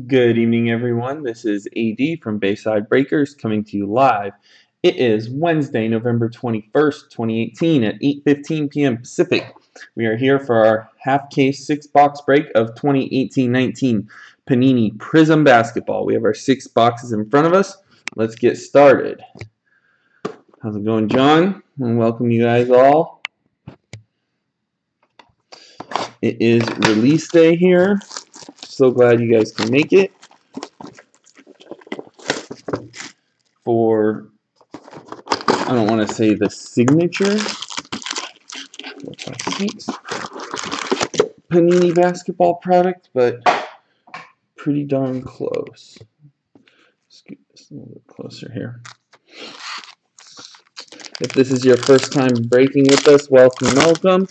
Good evening, everyone. This is AD from Bayside Breakers coming to you live. It is Wednesday, November 21st, 2018 at 8:15 p.m. Pacific. We are here for our half-case six-box break of 2018-19 Panini Prizm basketball. We have our six boxes in front of us. Let's get started. How's it going, John? And welcome you guys all. It is release day here. So glad you guys can make it for, I don't want to say the signature Panini basketball product, but pretty darn close. Let's get this a little bit closer here. If this is your first time breaking with us, welcome.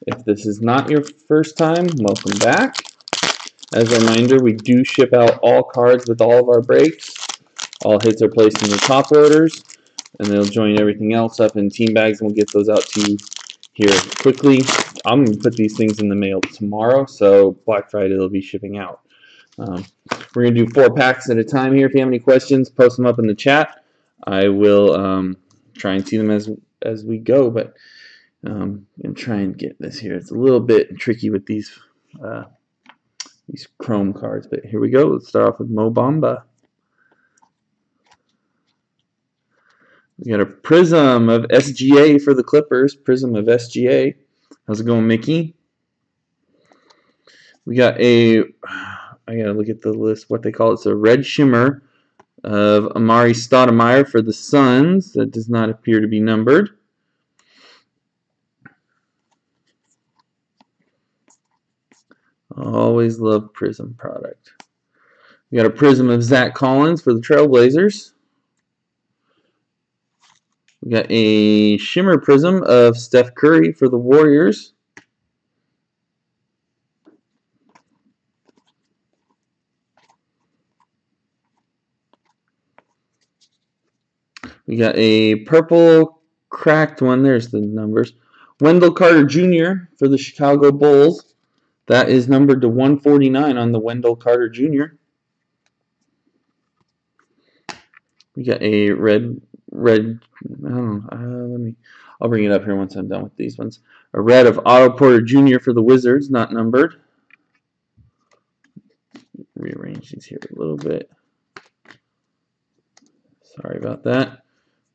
If this is not your first time, welcome back. As a reminder, we do ship out all cards with all of our breaks. All hits are placed in the top loaders, and they'll join everything else up in team bags, and we'll get those out to you here quickly. I'm going to put these things in the mail tomorrow, so Black Friday they'll be shipping out. We're going to do 4 packs at a time here. If you have any questions, post them up in the chat. I will try and see them as we go, but I'm going to try and get this here. It's a little bit tricky with these these chrome cards. But here we go. Let's start off with Mo Bamba. We got a Prizm of SGA for the Clippers. Prizm of SGA. How's it going, Mickey? We got a, I gotta look at the list, what they call it. It's a red shimmer of Amari Stoudemire for the Suns. That does not appear to be numbered. Always love Prizm product. We got a Prizm of Zach Collins for the Trailblazers. We got a shimmer Prizm of Steph Curry for the Warriors. We got a purple cracked one. There's the numbers. Wendell Carter Jr. for the Chicago Bulls. That is numbered to 149 on the Wendell Carter Jr. We got a red. I don't know. I'll bring it up here once I'm done with these ones. A red of Otto Porter Jr. for the Wizards, not numbered. Rearrange these here a little bit. Sorry about that.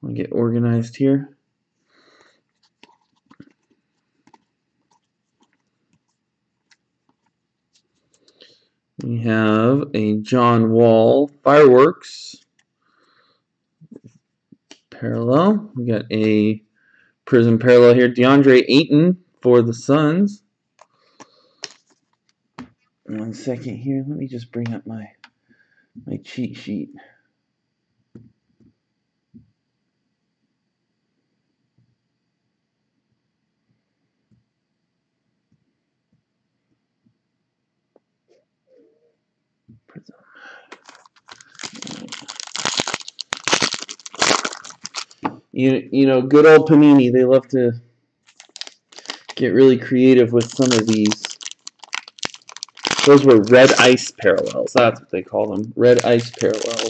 I'll get organized here. We have a John Wall Fireworks parallel. We got a Prizm parallel here. DeAndre Ayton for the Suns. 1 second here. Let me just bring up my cheat sheet. You know, good old Panini, they love to get really creative with some of these. Those were red ice parallels. That's what they call them. Red ice parallels.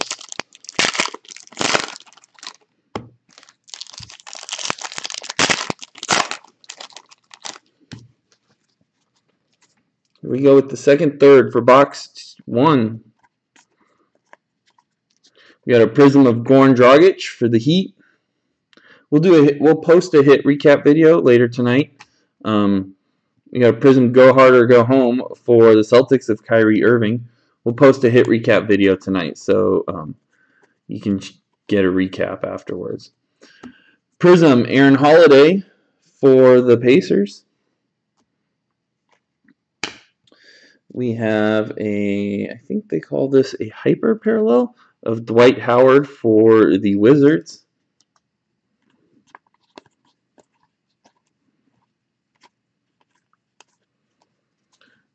Here we go with the second third for box 1. We got a Prizm of Goran Dragic for the Heat. We'll post a hit recap video later tonight. We got a Prizm Go Hard or Go Home for the Celtics of Kyrie Irving. We'll post a hit recap video tonight, so you can get a recap afterwards. Prizm Aaron Holiday for the Pacers. We have I think they call this a hyper parallel of Dwight Howard for the Wizards.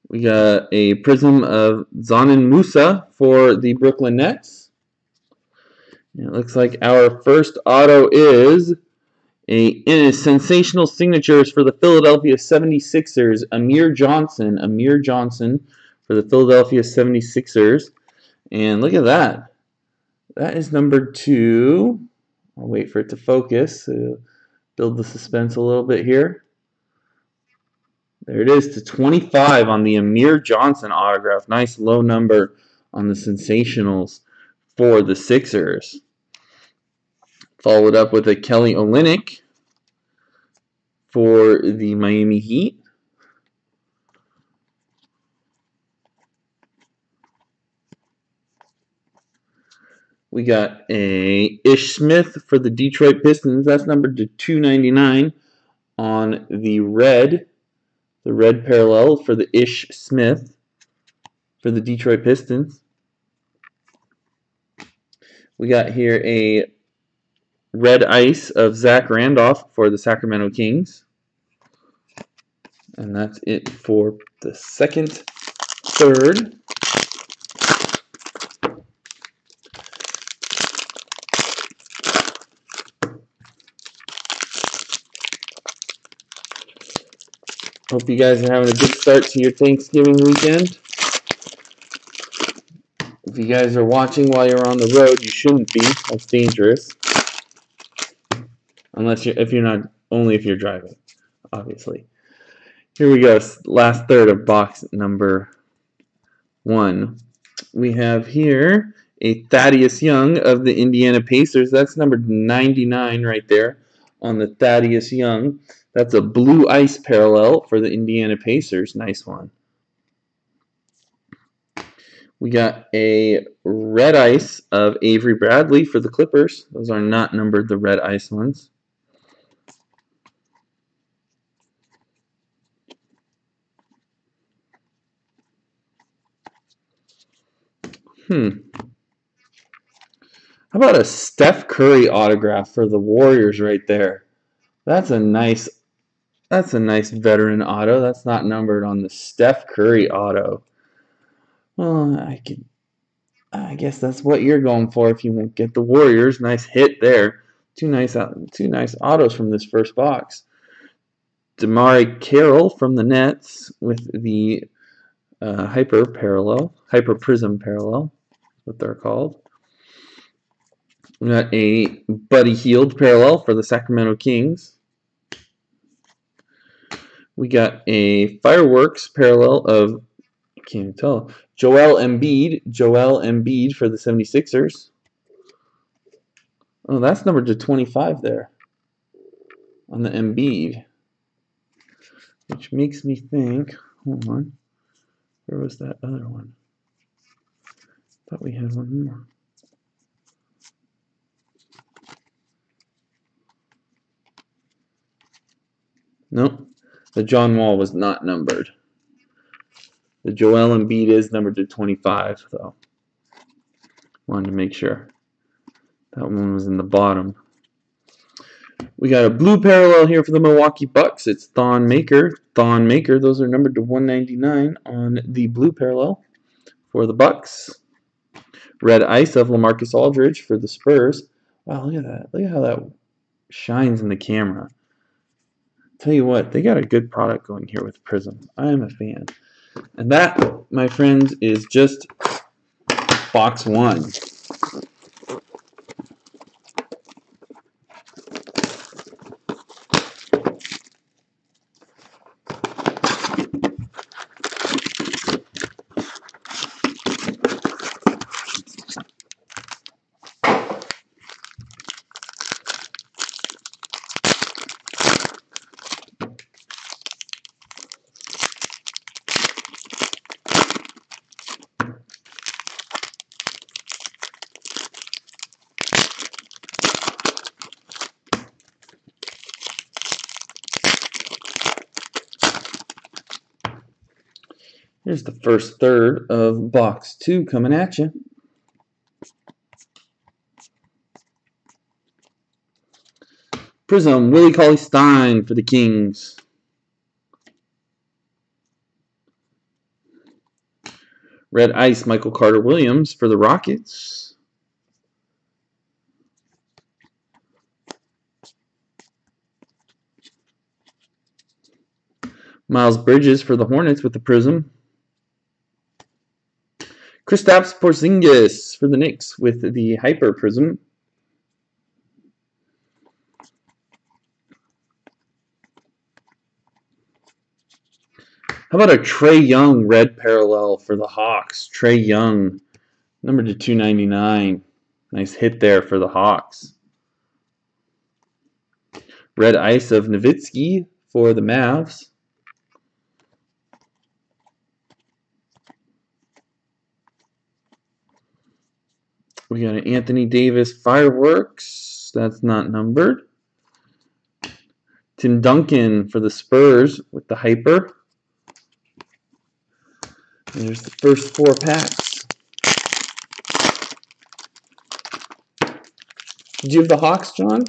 We got a Prizm of Zanin Musa for the Brooklyn Nets. And it looks like our first auto is a sensational signatures for the Philadelphia 76ers, Amir Johnson. Amir Johnson for the Philadelphia 76ers. And look at that. That is numbered to, I'll wait for it to focus, build the suspense a little bit here. There it is, to 25 on the Amir Johnson autograph. Nice low number on the Sensationals for the Sixers. Followed up with a Kelly Olynyk for the Miami Heat. We got a Ish Smith for the Detroit Pistons. That's numbered to 299 on the red parallel for the Ish Smith for the Detroit Pistons. We got here a red ice of Zach Randolph for the Sacramento Kings. And that's it for the second third. Hope you guys are having a good start to your Thanksgiving weekend. If you guys are watching while you're on the road, you shouldn't be. That's dangerous. Unless if you're driving, obviously. Here we go. Last third of box number 1. We have here a Thaddeus Young of the Indiana Pacers. That's number 99 right there on the Thaddeus Young. That's a blue ice parallel for the Indiana Pacers. Nice one. We got a red ice of Avery Bradley for the Clippers. Those are not numbered, the red ice ones. How about a Steph Curry autograph for the Warriors right there? That's a nice veteran auto. That's not numbered on the Steph Curry auto. Well, I guess that's what you're going for if you won't get the Warriors. Nice hit there. Two nice autos from this first box. DeMar Carroll from the Nets with the Hyper Prizm parallel, what they're called. We got a Buddy Hield parallel for the Sacramento Kings. We got a Fireworks parallel of, I can't even tell, Joel Embiid for the 76ers. Oh, that's numbered to 25 there on the Embiid. Which makes me think, hold on, where was that other one? Thought we had one more. Nope, the John Wall was not numbered. The Joel Embiid is numbered to 25, though. Wanted to make sure. That one was in the bottom. We got a blue parallel here for the Milwaukee Bucks. It's Thon Maker. Those are numbered to 199 on the blue parallel for the Bucks. Red ice of LaMarcus Aldridge for the Spurs. Wow, look at that. Look at how that shines in the camera. Tell you what, they got a good product going here with Prizm. I am a fan. And that, my friends, is just box 1. Here's the first third of box 2 coming at you. Prizm, Willie Cauley-Stein for the Kings. Red ice, Michael Carter-Williams for the Rockets. Miles Bridges for the Hornets with the Prizm. Kristaps Porzingis for the Knicks with the Hyper Prizm. How about a Trae Young red parallel for the Hawks? Trae Young, numbered to 299. Nice hit there for the Hawks. Red ice of Nowitzki for the Mavs. We got an Anthony Davis Fireworks. That's not numbered. Tim Duncan for the Spurs with the Hyper. And there's the first 4 packs. Did you have the Hawks, John?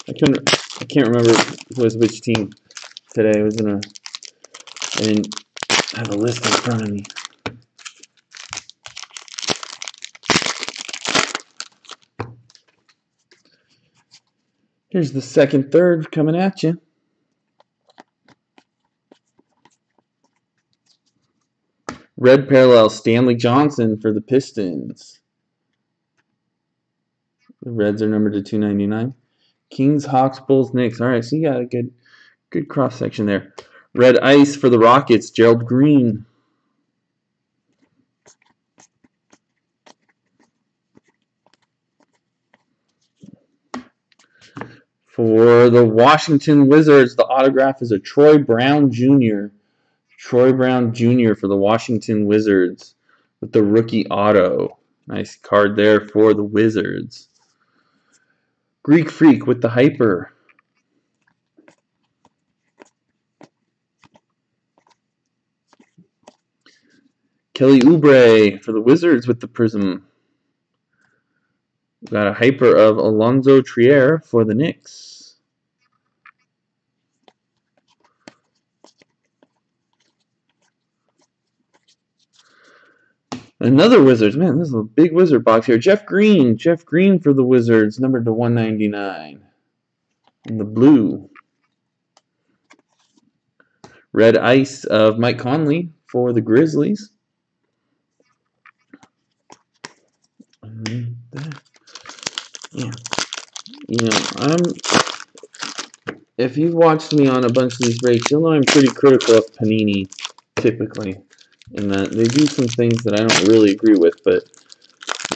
I can't remember who was which team today. I didn't have a list in front of me. Here's the second third coming at you. Red parallel, Stanley Johnson for the Pistons. The Reds are numbered to 299. Kings, Hawks, Bulls, Knicks. All right, so you got a good cross section there. Red ice for the Rockets, Gerald Green. For the Washington Wizards, the autograph is a Troy Brown Jr. Troy Brown Jr. for the Washington Wizards with the rookie auto. Nice card there for the Wizards. Greek Freak with the Hyper. Kelly Oubre for the Wizards with the Prizm. We've got a Hyper of Alonzo Trier for the Knicks. Another Wizards. Man, this is a big Wizard box here. Jeff Green. Jeff Green for the Wizards, numbered to 199. In the blue. Red Ice of Mike Conley for the Grizzlies. Yeah. You know, if you've watched me on a bunch of these breaks, you'll know I'm pretty critical of Panini, typically. In that they do some things that I don't really agree with, but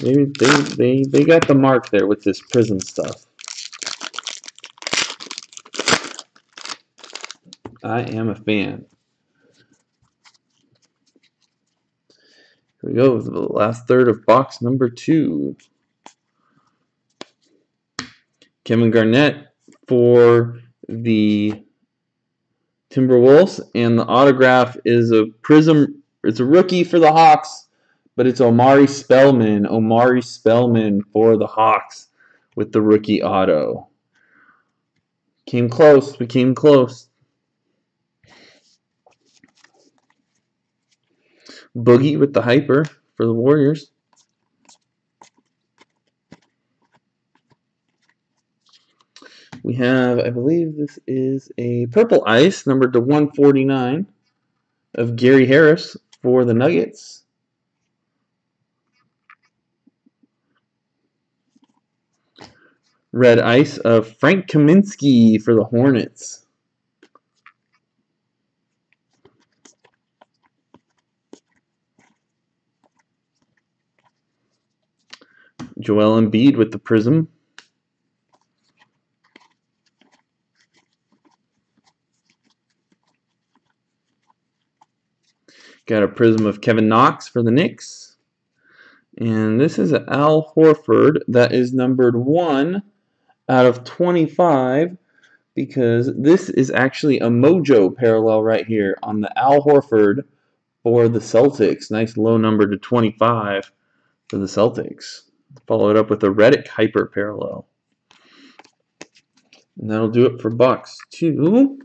they got the mark there with this Prizm stuff. I am a fan. Here we go, the last third of box number 2. Kevin Garnett for the Timberwolves, and the autograph is a Prizm. It's a rookie for the Hawks, but it's Omari Spellman. Omari Spellman for the Hawks with the rookie auto. Came close. We came close. Boogie with the Hyper for the Warriors. We have, I believe this is a Purple Ice, numbered to 149, of Gary Harris for the Nuggets. Red Ice of Frank Kaminsky for the Hornets. Joel Embiid with the Prizm. Got a Prizm of Kevin Knox for the Knicks. And this is an Al Horford that is numbered 1 out of 25, because this is actually a Mojo parallel right here on the Al Horford for the Celtics. Nice low number to 25 for the Celtics. Followed up with a Reddick Hyper parallel. And that'll do it for box 2.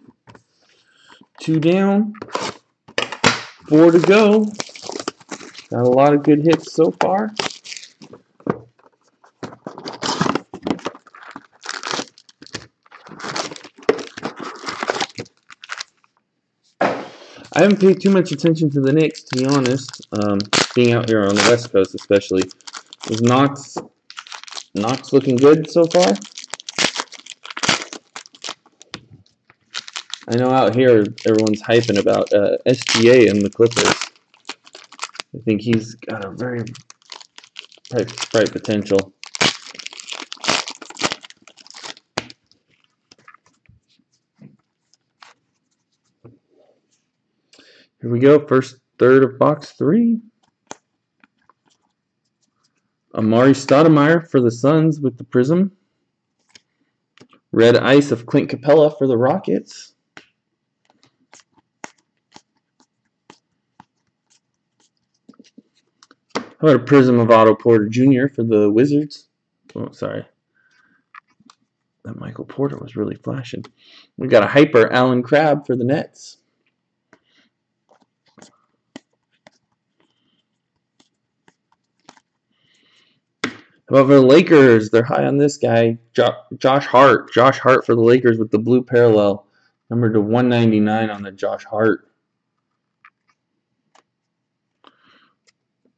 2 down. 4 to go. Got a lot of good hits so far. I haven't paid too much attention to the Knicks, to be honest. Being out here on the West Coast especially. Is Knox looking good so far? I know out here everyone's hyping about SGA and the Clippers. I think he's got a very bright potential. Here we go, first third of box 3. Amari Stoudemire for the Suns with the Prizm. Red Ice of Clint Capella for the Rockets. How about a Prizm of Otto Porter Jr. for the Wizards? Oh, sorry. That Michael Porter was really flashing. We got a Hyper Allen Crabbe for the Nets. How about for the Lakers? They're high on this guy, Josh Hart. Josh Hart for the Lakers with the blue parallel. Numbered to 199 on the Josh Hart.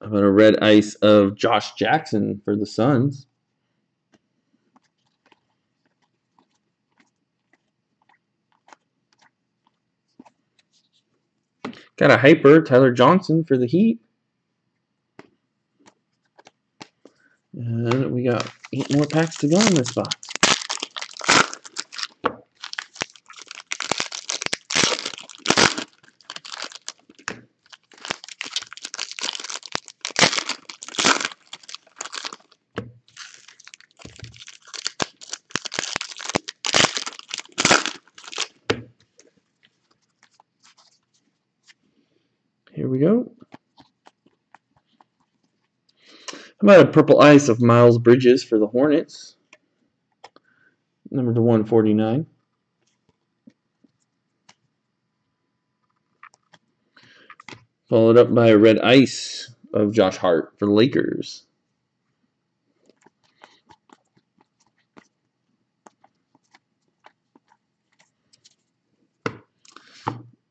How about a Red Ice of Josh Jackson for the Suns? Got a Hyper Tyler Johnson for the Heat. And we got 8 more packs to go in this box. Nope. How about a purple ice of Miles Bridges for the Hornets? Number to 149. Followed up by a red ice of Josh Hart for the Lakers.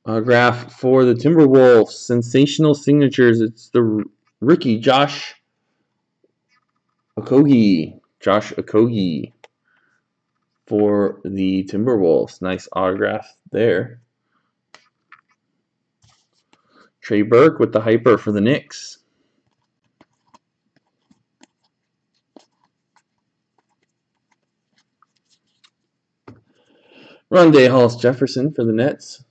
Autograph for the Timberwolves. Sensational signatures. It's the rookie Josh Okogie. Josh Okogie for the Timberwolves. Nice autograph there. Trey Burke with the hyper for the Knicks. Rondé Hollis-Jefferson for the Nets.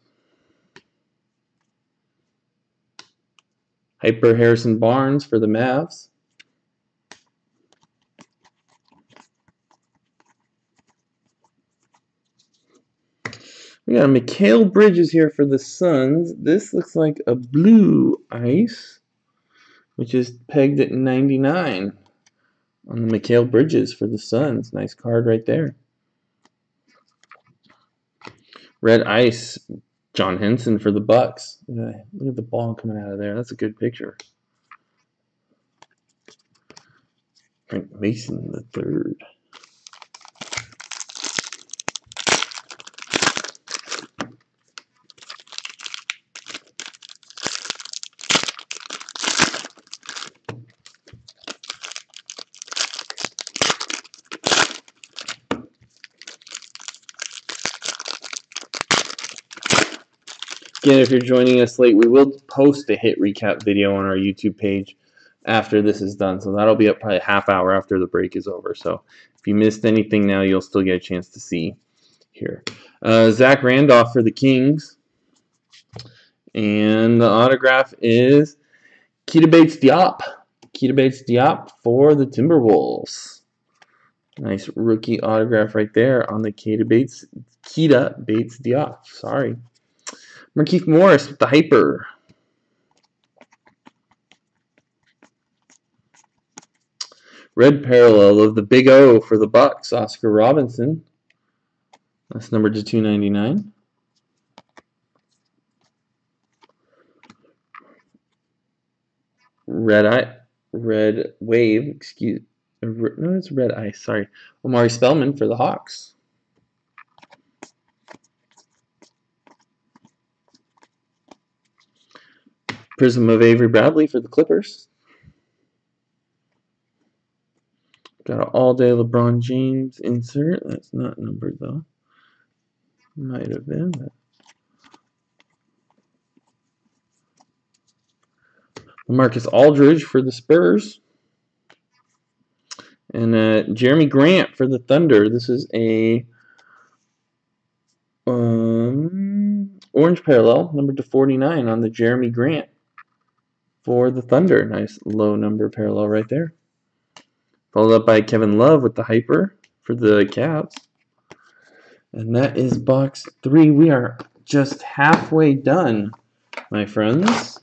Hyper Harrison Barnes for the Mavs. We got a Mikal Bridges here for the Suns. This looks like a blue ice, which is pegged at 99 on the Mikal Bridges for the Suns. Nice card right there. Red ice, John Henson for the Bucks. Look at the ball coming out of there. That's a good picture. Frank Mason the third. Again, if you're joining us late, we will post a hit recap video on our YouTube page after this is done. So that'll be up probably a half hour after the break is over. So if you missed anything now, you'll still get a chance to see here. Zach Randolph for the Kings. And the autograph is Keita Bates-Diop. Keita Bates-Diop for the Timberwolves. Nice rookie autograph right there on the Keita Bates-Diop. Sorry. Markieff Morris with the hyper. Red parallel of the Big O for the Bucks, Oscar Robinson. That's numbered to 299. Red wave, excuse. No, it's red ice. Sorry, Omari Spellman for the Hawks. Prism of Avery Bradley for the Clippers. Got an all-day LeBron James insert. That's not numbered, though. Might have been. But... Marcus Aldridge for the Spurs. And Jeremy Grant for the Thunder. This is a orange parallel, numbered to 49 on the Jeremy Grant for the Thunder. Nice low number parallel right there. Followed up by Kevin Love with the hyper for the Cavs. And that is box 3. We are just halfway done, my friends.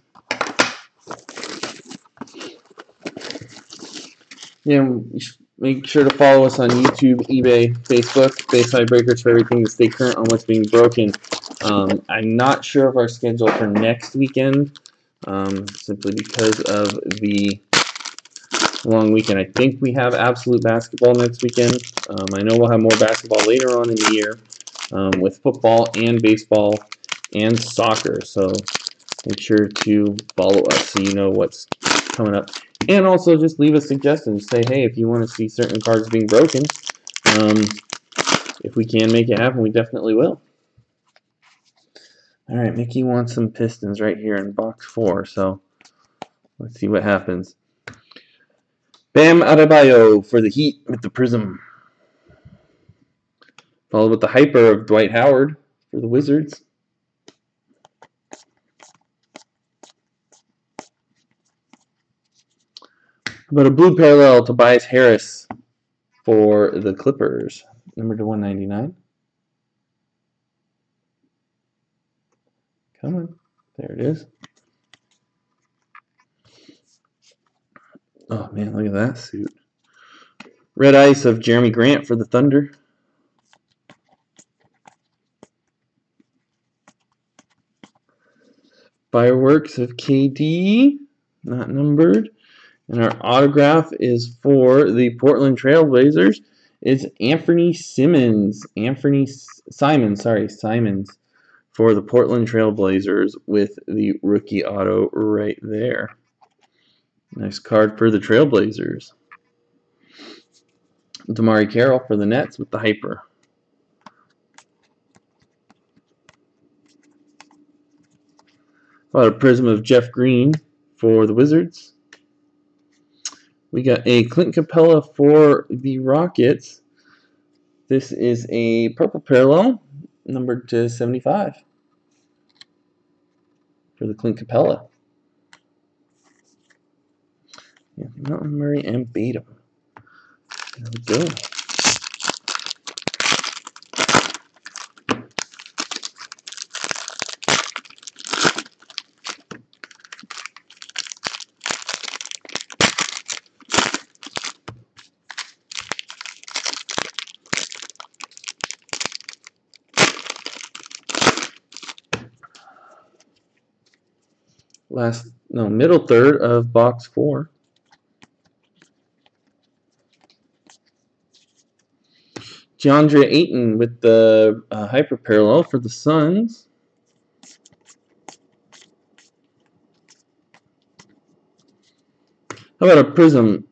Yeah, make sure to follow us on YouTube, eBay, Facebook, Bayside Breakers for everything to stay current on what's being broken. I'm not sure of our schedule for next weekend, simply because of the long weekend. I think we have absolute basketball next weekend. I know we'll have more basketball later on in the year with football and baseball and soccer. So make sure to follow us so you know what's coming up. And also just leave us suggestions. Say, hey, if you want to see certain cards being broken, if we can make it happen, we definitely will. All right, Mickey wants some Pistons right here in box 4. So let's see what happens. Bam Adebayo for the Heat with the Prism. Followed with the hyper of Dwight Howard for the Wizards. But a blue parallel, Tobias Harris for the Clippers, number to 199. Come on. There it is. Oh man, look at that suit. Red Ice of Jeremy Grant for the Thunder. Fireworks of KD, not numbered. And our autograph is for the Portland Trailblazers. It's Anthony Simons. Simons for the Portland Trailblazers with the rookie auto right there. Nice card for the Trailblazers. Damari Carroll for the Nets with the Hyper. A Prizm of Jeff Green for the Wizards. We got a Clint Capella for the Rockets. This is a purple parallel, numbered to 75 for the Clint Capella. Yeah, Mountain Murray and Beta. There we go. Middle third of box 4. DeAndre Ayton with the hyper parallel for the Suns. How about a Prizm,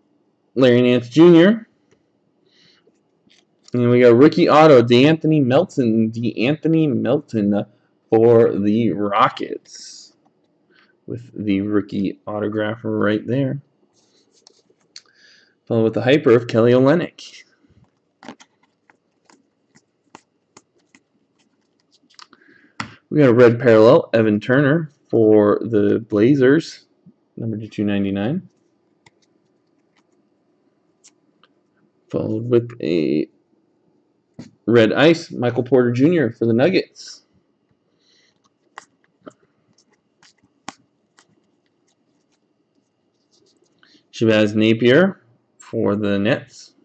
Larry Nance Jr. And we got rookie auto, DeAnthony Melton for the Rockets with the rookie autograph right there. Followed with the hyper of Kelly Olynyk. We got a red parallel, Evan Turner for the Blazers, number to 299. Followed with a red ice, Michael Porter Jr. for the Nuggets. Shabazz Napier for the Nets.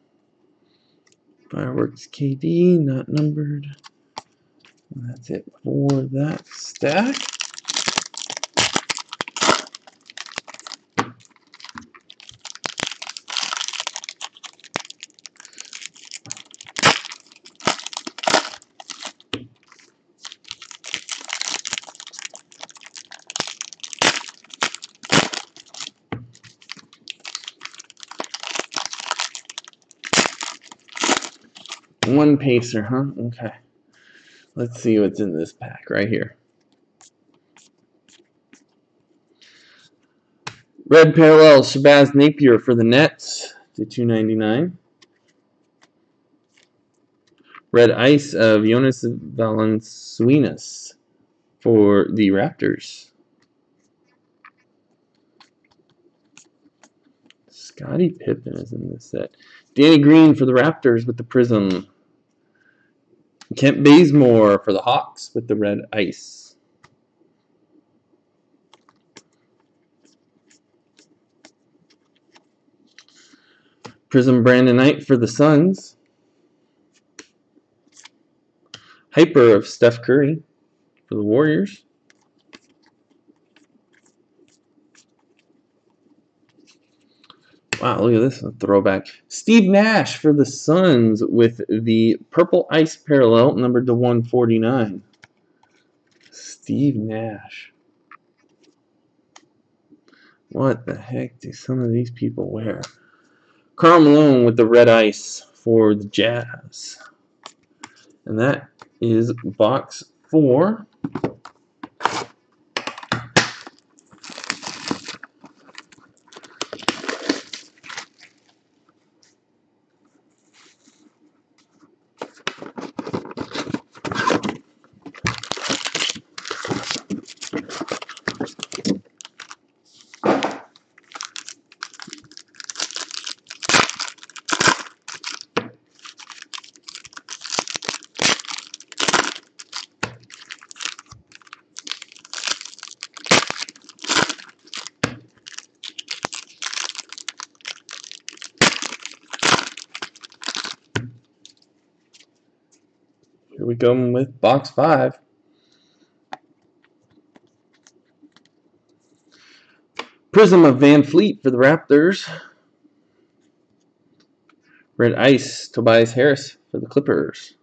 Fireworks KD, not numbered. And that's it for that stack. One Pacer, huh? Okay. Let's see what's in this pack right here. Red parallel, Shabazz Napier for the Nets to 299. Red ice of Jonas Valanciunas for the Raptors. Scottie Pippen is in this set. Danny Green for the Raptors with the Prizm. Kent Bazemore for the Hawks with the red ice. Prizm Brandon Knight for the Suns. Hyper of Steph Curry for the Warriors. Wow, look at this, a throwback. Steve Nash for the Suns with the purple ice parallel, numbered to 149. Steve Nash. What the heck do some of these people wear? Karl Malone with the red ice for the Jazz. And that is box 4. we go with box 5. Prizm of Van Fleet for the Raptors. Red Ice, Tobias Harris for the Clippers.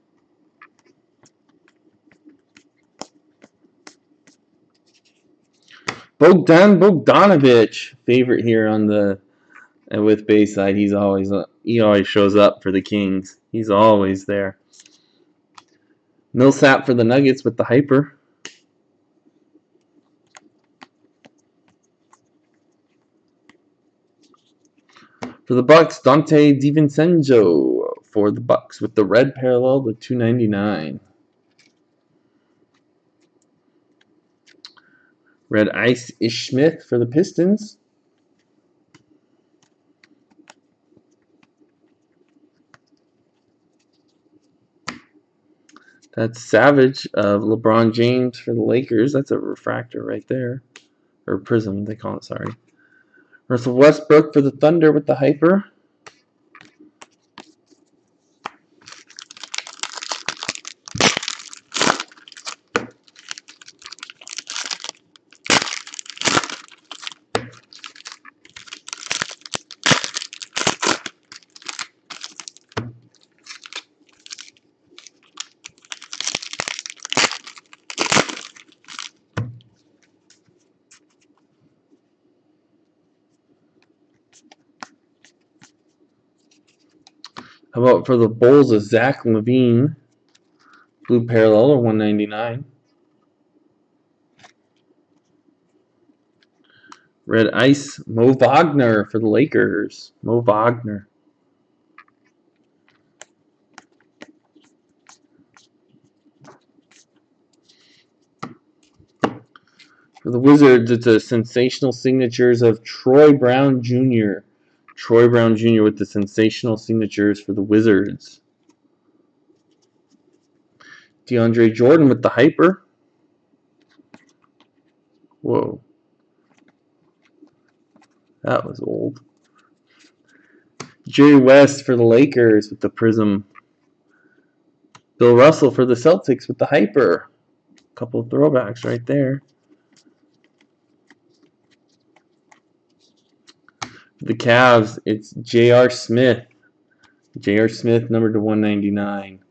Bogdan Bogdanovic, favorite here on the with Bayside. He always shows up for the Kings. He's always there. Millsap for the Nuggets with the Hyper. For the Bucks, Dante DiVincenzo for the Bucks with the red parallel to 299. Red Ice Ish Smith for the Pistons. That's Savage of LeBron James for the Lakers. That's a refractor right there. Or Prism, they call it, sorry. Russell Westbrook for the Thunder with the Hyper. How about for the Bulls of Zach LaVine, blue parallel or 199. Red Ice, Mo Wagner for the Lakers. Mo Wagner. For the Wizards, it's a sensational signatures of Troy Brown Jr. Troy Brown Jr. with the sensational signatures for the Wizards. DeAndre Jordan with the Hyper. Whoa. That was old. Jerry West for the Lakers with the Prizm. Bill Russell for the Celtics with the Hyper. A couple of throwbacks right there. The Cavs, it's J.R. Smith. J.R. Smith, numbered to 199.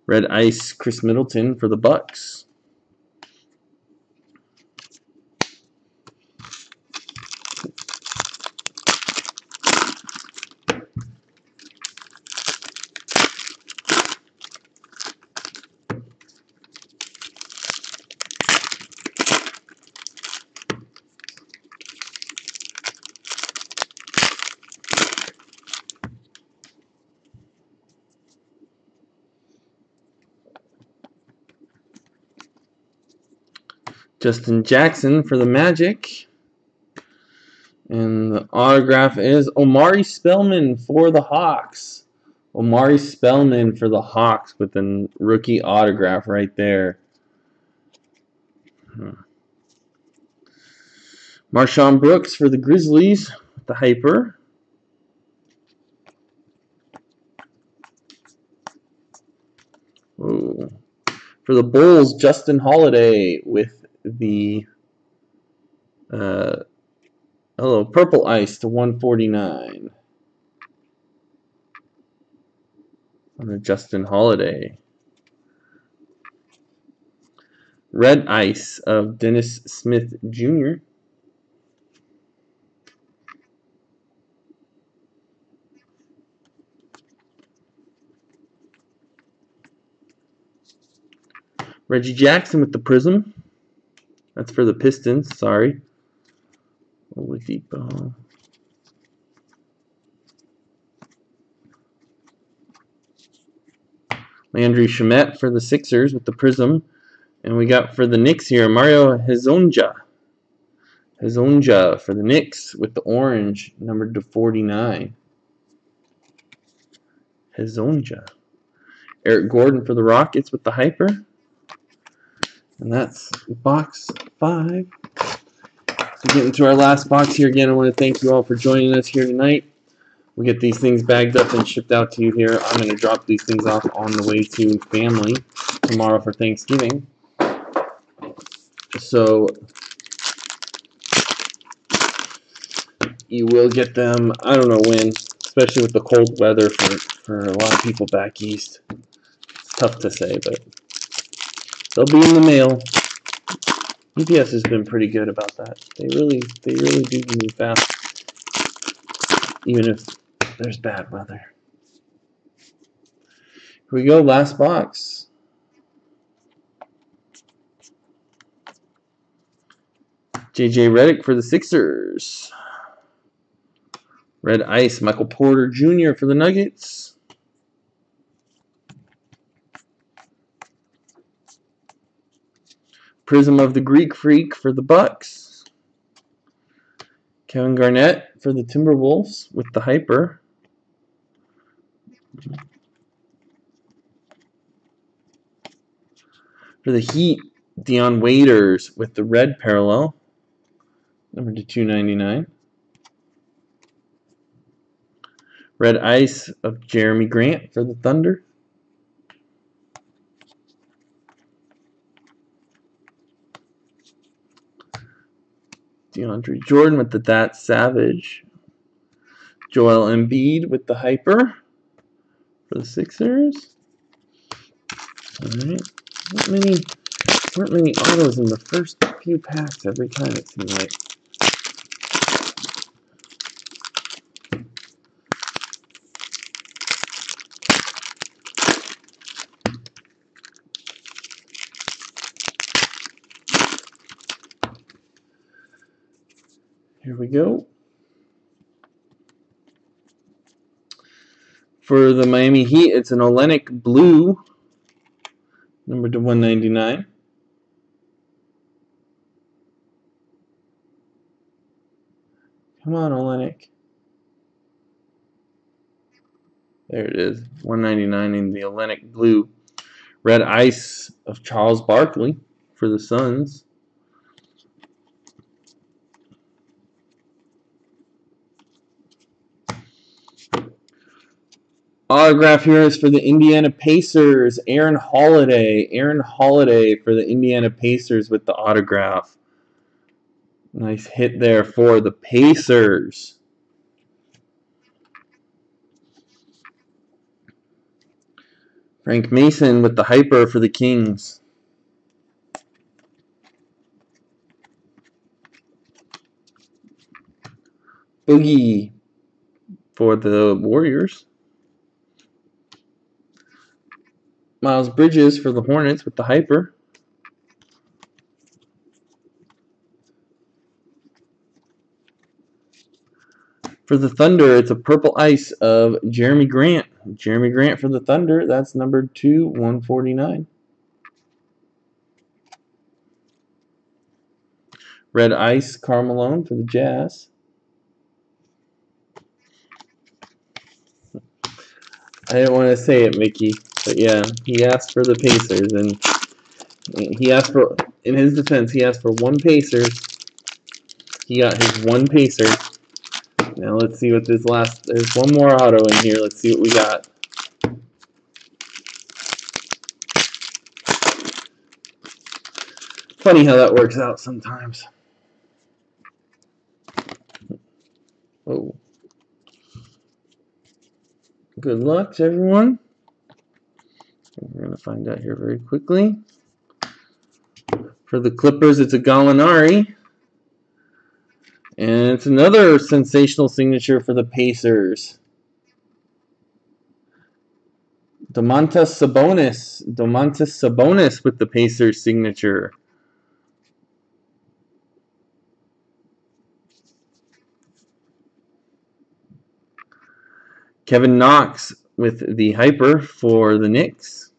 Red Ice, Chris Middleton for the Bucks. Justin Jackson for the Magic. And the autograph is Omari Spellman for the Hawks. Omari Spellman for the Hawks with a rookie autograph right there. Marshawn Brooks for the Grizzlies with the Hyper. Ooh. For the Bulls, Justin Holiday with the Purple Ice to 149 on the Justin Holiday. Red Ice of Dennis Smith Jr. Reggie Jackson with the Prizm. That's for the Pistons, sorry. Oladipo. Landry Shamet for the Sixers with the Prizm. And we got for the Knicks here, Mario Hezonja. Hezonja for the Knicks with the orange, numbered to 49. Hezonja. Eric Gordon for the Rockets with the Hyper. And that's box 5. So getting to our last box here again, I want to thank you all for joining us here tonight. We get these things bagged up and shipped out to you here. I'm going to drop these things off on the way to family tomorrow for Thanksgiving. So you will get them, I don't know when, especially with the cold weather for a lot of people back east. It's tough to say, but they'll be in the mail. UPS has been pretty good about that. They really do move fast, even if there's bad weather. Here we go, last box. JJ Redick for the Sixers. Red Ice, Michael Porter Jr. for the Nuggets. Prism of the Greek Freak for the Bucks. Kevin Garnett for the Timberwolves with the Hyper. For the Heat, Dion Waiters with the red parallel, number to 299. Red Ice of Jeremy Grant for the Thunder. DeAndre Jordan with the That Savage. Joel Embiid with the Hyper for the Sixers. Alright. Weren't many autos in the first few packs every time, it seemed like. Here we go. For the Miami Heat, it's an Olenek Blue, number to 199. Come on, Olenek. There it is, 199 in the Olenek Blue. Red Ice of Charles Barkley for the Suns. Autograph here is for the Indiana Pacers, Aaron Holiday. Aaron Holiday for the Indiana Pacers with the autograph. Nice hit there for the Pacers. Frank Mason with the Hyper for the Kings. Boogie for the Warriors. Miles Bridges for the Hornets with the Hyper. For the Thunder, it's a Purple Ice of Jeremy Grant. Jeremy Grant for the Thunder, that's number 2/149. Red Ice, Karl Malone for the Jazz. I didn't want to say it, Mickey, but yeah, he asked for the Pacers, and he asked for, in his defense, he asked for one Pacer. He got his one Pacer. Now let's see what this last, there's one more auto in here. Let's see what we got. Funny how that works out sometimes. Oh. Good luck to everyone. We're going to find out here very quickly. For the Clippers, it's a Gallinari. And it's another sensational signature for the Pacers. Domantas Sabonis with the Pacers signature. Kevin Knox with the Hyper for the Knicks.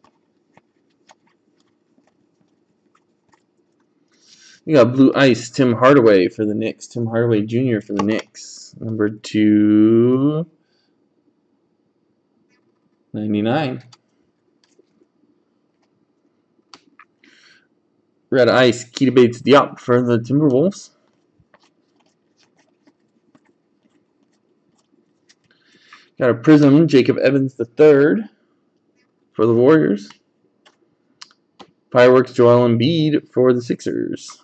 We got Blue Ice, Tim Hardaway for the Knicks. Tim Hardaway Jr. for the Knicks. Number 2/99. Red Ice, Keita Bates-Diop for the Timberwolves. Got a Prizm, Jacob Evans III for the Warriors. Fireworks, Joel Embiid for the Sixers.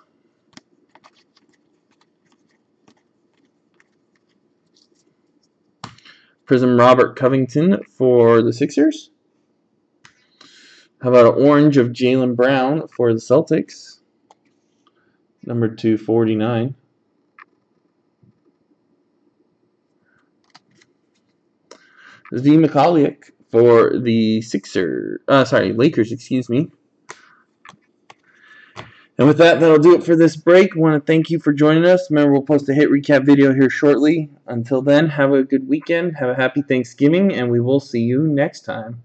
Prizm, Robert Covington for the Sixers. How about an orange of Jaylen Brown for the Celtics? Number 249. Z McCulloch for the Lakers, excuse me. And with that, that'll do it for this break. I want to thank you for joining us. Remember, we'll post a hit recap video here shortly. Until then, have a good weekend. Have a happy Thanksgiving, and we will see you next time.